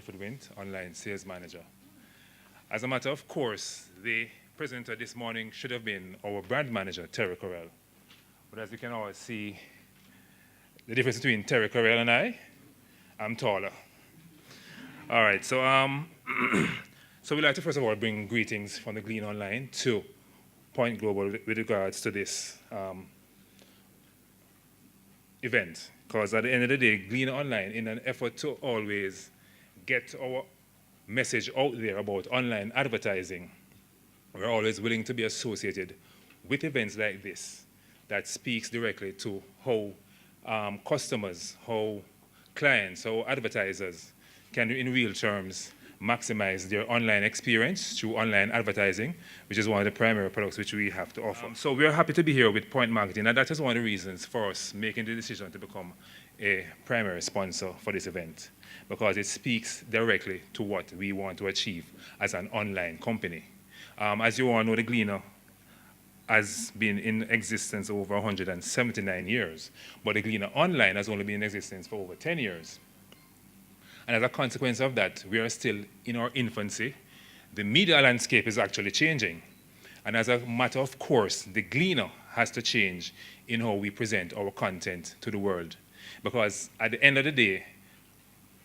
Footwind, Online Sales Manager. As a matter of course, the presenter this morning should have been our brand manager, Terry Correll. But as you can all see, the difference between Terry Correll and I'm taller. All right, so so we'd like to first of all bring greetings from the Gleaner Online to Point Global with regards to this event. Because at the end of the day, Gleaner Online, in an effort to always get our message out there about online advertising, we're always willing to be associated with events like this that speaks directly to how customers, how clients, how advertisers can, in real terms, maximize their online experience through online advertising, which is one of the primary products which we have to offer. So we're happy to be here with Point Marketing, and that is one of the reasons for us making the decision to become a primary sponsor for this event, because it speaks directly to what we want to achieve as an online company. As you all know, the Gleaner has been in existence over 179 years, but the Gleaner Online has only been in existence for over 10 years. And as a consequence of that, we are still in our infancy. The media landscape is actually changing. And as a matter of course, the Gleaner has to change in how we present our content to the world. Because at the end of the day,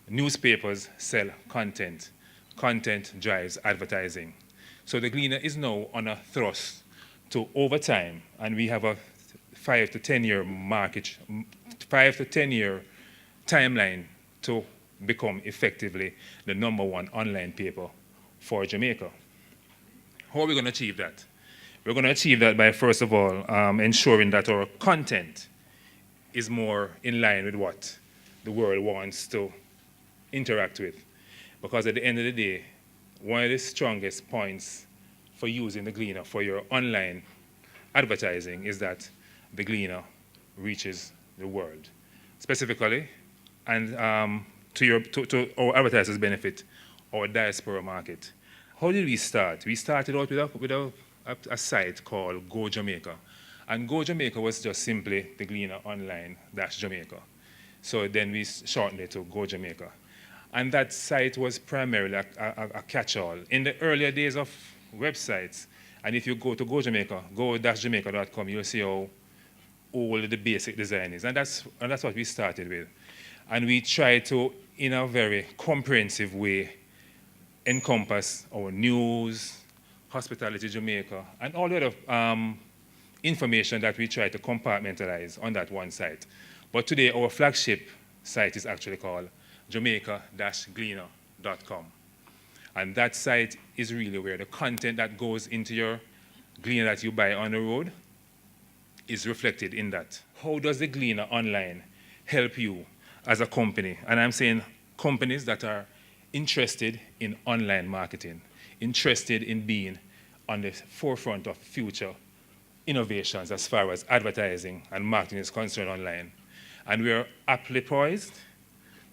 newspapers sell content. Content drives advertising. So the Gleaner is now on a thrust to, over time, and we have a 5 to 10 year timeline to become effectively the #1 online paper for Jamaica. How are we going to achieve that? We're going to achieve that by, first of all, ensuring that our content is more in line with what the world wants to interact with. Because at the end of the day, one of the strongest points for using the Gleaner for your online advertising is that the Gleaner reaches the world. Specifically, and to our advertisers' benefit, our diaspora market. How did we start? We started out with a site called Go Jamaica. And Go Jamaica was just simply the Gleaner Online-Jamaica. So then we shortened it to Go Jamaica. And that site was primarily a catch-all. In the earlier days of websites, and if you go to Go Jamaica, go-jamaica.com, you'll see how old the basic design is. And that's what we started with. And we tried to, in a very comprehensive way, encompass our news, Hospitality Jamaica, and all the other information that we try to compartmentalize on that one site. But today, our flagship site is actually called jamaica-gleaner.com. And that site is really where the content that goes into your Gleaner that you buy on the road is reflected in that. How does the Gleaner Online help you as a company? And I'm saying companies that are interested in online marketing, interested in being on the forefront of future innovations as far as advertising and marketing is concerned online. And we are aptly poised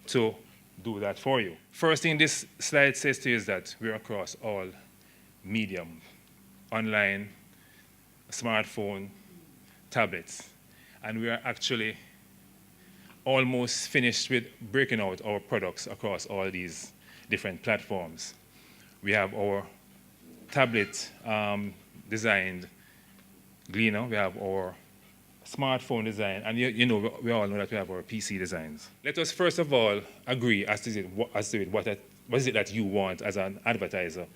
to do that for you. First thing this slide says to you is that we're across all medium, online, smartphone, tablets. And we are actually almost finished with breaking out our products across all these different platforms. We have our tablet designed Gleaner, we have our smartphone design, and we all know that we have our PC designs. Let us first of all agree as to what is it that you want as an advertiser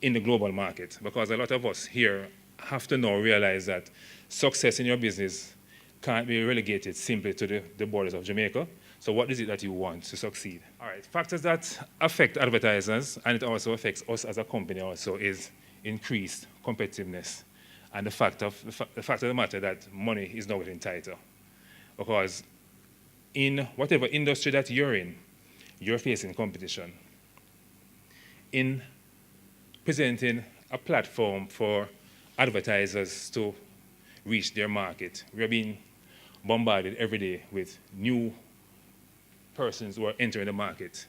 in the global market, because a lot of us here have to now realize that success in your business can't be relegated simply to the borders of Jamaica. So what is it that you want to succeed? All right, factors that affect advertisers, and it also affects us as a company also, is increased competitiveness. And the fact of the matter that money is now getting tighter. Because in whatever industry that you're in, you're facing competition. In presenting a platform for advertisers to reach their market, we're being bombarded every day with new persons who are entering the market.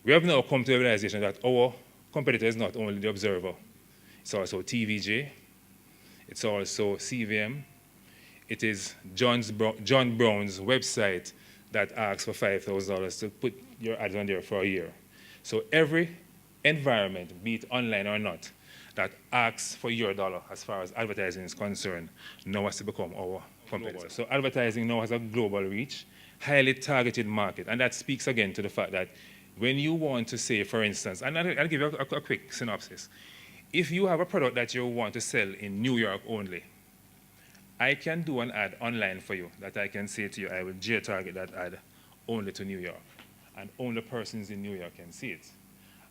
We have now come to the realization that our competitor is not only the Observer, it's also TVJ, it's also CVM, it is John Brown's website that asks for $5,000 to put your ads on there for a year. So every environment, be it online or not, that asks for your dollar as far as advertising is concerned, now has to become our competitor. So advertising now has a global reach, highly targeted market, and that speaks again to the fact that when you want to say, for instance, and I'll give you a quick synopsis. If you have a product that you want to sell in New York only, I can do an ad online for you that I can say to you, I will geo-target that ad only to New York, and only persons in New York can see it.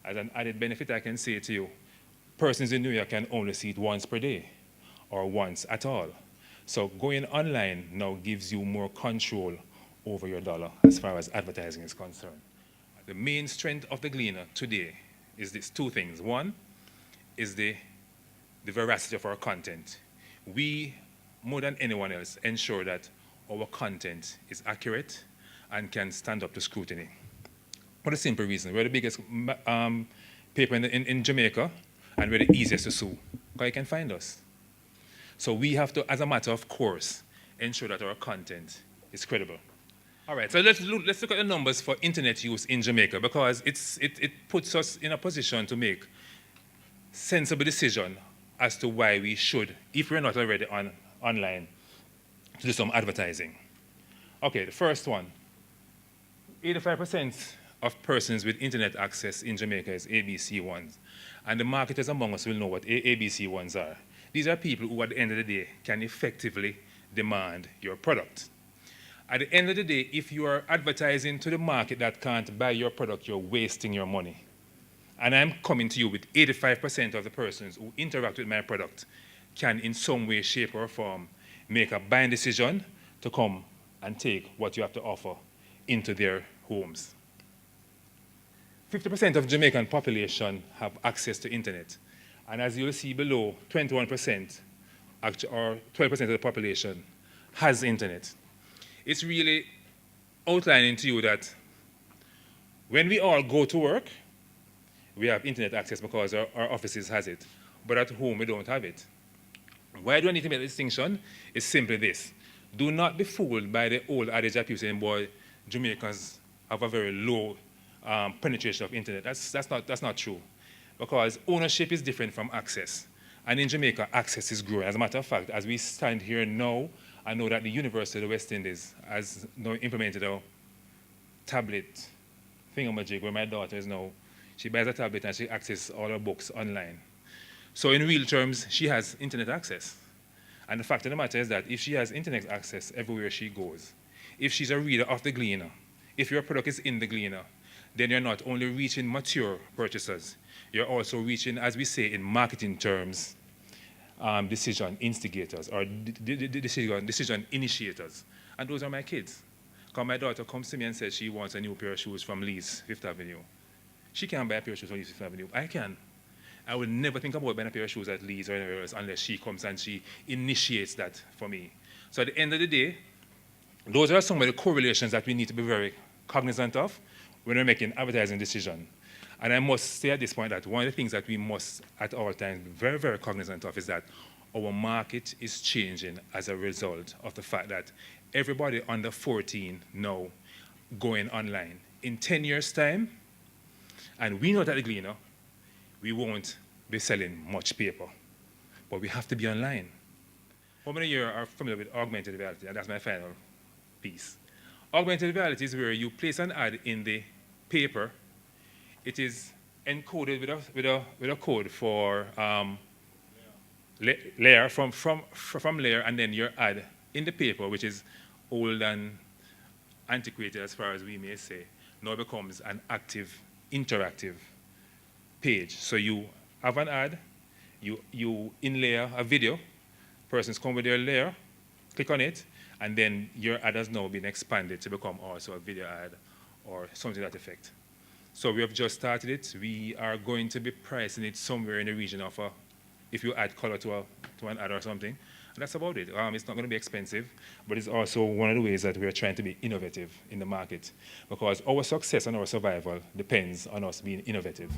As an added benefit, I can say to you, persons in New York can only see it once per day or once at all. So going online now gives you more control over your dollar as far as advertising is concerned. The main strength of the Gleaner today is these two things. One is the veracity of our content. We, more than anyone else, ensure that our content is accurate and can stand up to scrutiny. For the simple reason, we're the biggest paper in Jamaica, and we're the easiest to sue, because you can find us. So we have to, as a matter of course, ensure that our content is credible. All right, so let's look at the numbers for internet use in Jamaica, because it puts us in a position to make sensible decision as to why we should, if we're not already online, to do some advertising. Okay, the first one, 85% of persons with internet access in Jamaica is ABC1s. And the marketers among us will know what ABC1s are. These are people who, at the end of the day, can effectively demand your product. At the end of the day, if you are advertising to the market that can't buy your product, you're wasting your money. And I'm coming to you with 85% of the persons who interact with my product can, in some way, shape, or form, make a buying decision to come and take what you have to offer into their homes. 50% of Jamaican population have access to internet. And as you'll see below, 21%, or 12% of the population has internet. It's really outlining to you that when we all go to work, we have internet access because our offices has it, but at home we don't have it. Why do I need to make the distinction? It's simply this. Do not be fooled by the old adage that people saying, boy, Jamaicans have a very low penetration of internet. That's not true, because ownership is different from access. And in Jamaica, access is growing. As a matter of fact, as we stand here now, I know that the University of the West Indies has now implemented a tablet thingamajig where my daughter is now, she buys a tablet and she accesses all her books online. So in real terms, she has internet access. And the fact of the matter is that if she has internet access everywhere she goes, if she's a reader of the Gleaner, if your product is in the Gleaner, then you're not only reaching mature purchasers, you're also reaching, as we say in marketing terms, decision instigators or decision initiators. And those are my kids. Because my daughter comes to me and says she wants a new pair of shoes from Lee's Fifth Avenue. She can't buy a pair of shoes from Lee's Fifth Avenue. I can. I would never think about buying a pair of shoes at Lee's or anywhere else unless she comes and she initiates that for me. So at the end of the day, those are some of the correlations that we need to be very cognizant of when we're making advertising decisions. And I must say at this point that one of the things that we must at all times be very, very cognizant of is that our market is changing as a result of the fact that everybody under 14 now going online. In 10 years' time, and we know that at the Gleaner, we won't be selling much paper, but we have to be online. How many here are familiar with augmented reality? And that's my final piece. Augmented reality is where you place an ad in the paper. It is encoded with a code for layer from layer, and then your ad in the paper, which is old and antiquated as far as we may say, now becomes an active, interactive page. So you have an ad, you inlayer a video, persons come with their layer, click on it, and then your ad has now been expanded to become also a video ad or something to that effect. So we have just started it. We are going to be pricing it somewhere in the region of if you add color to an ad or something. And that's about it. It's not going to be expensive, but it's also one of the ways that we're trying to be innovative in the market, because our success and our survival depends on us being innovative.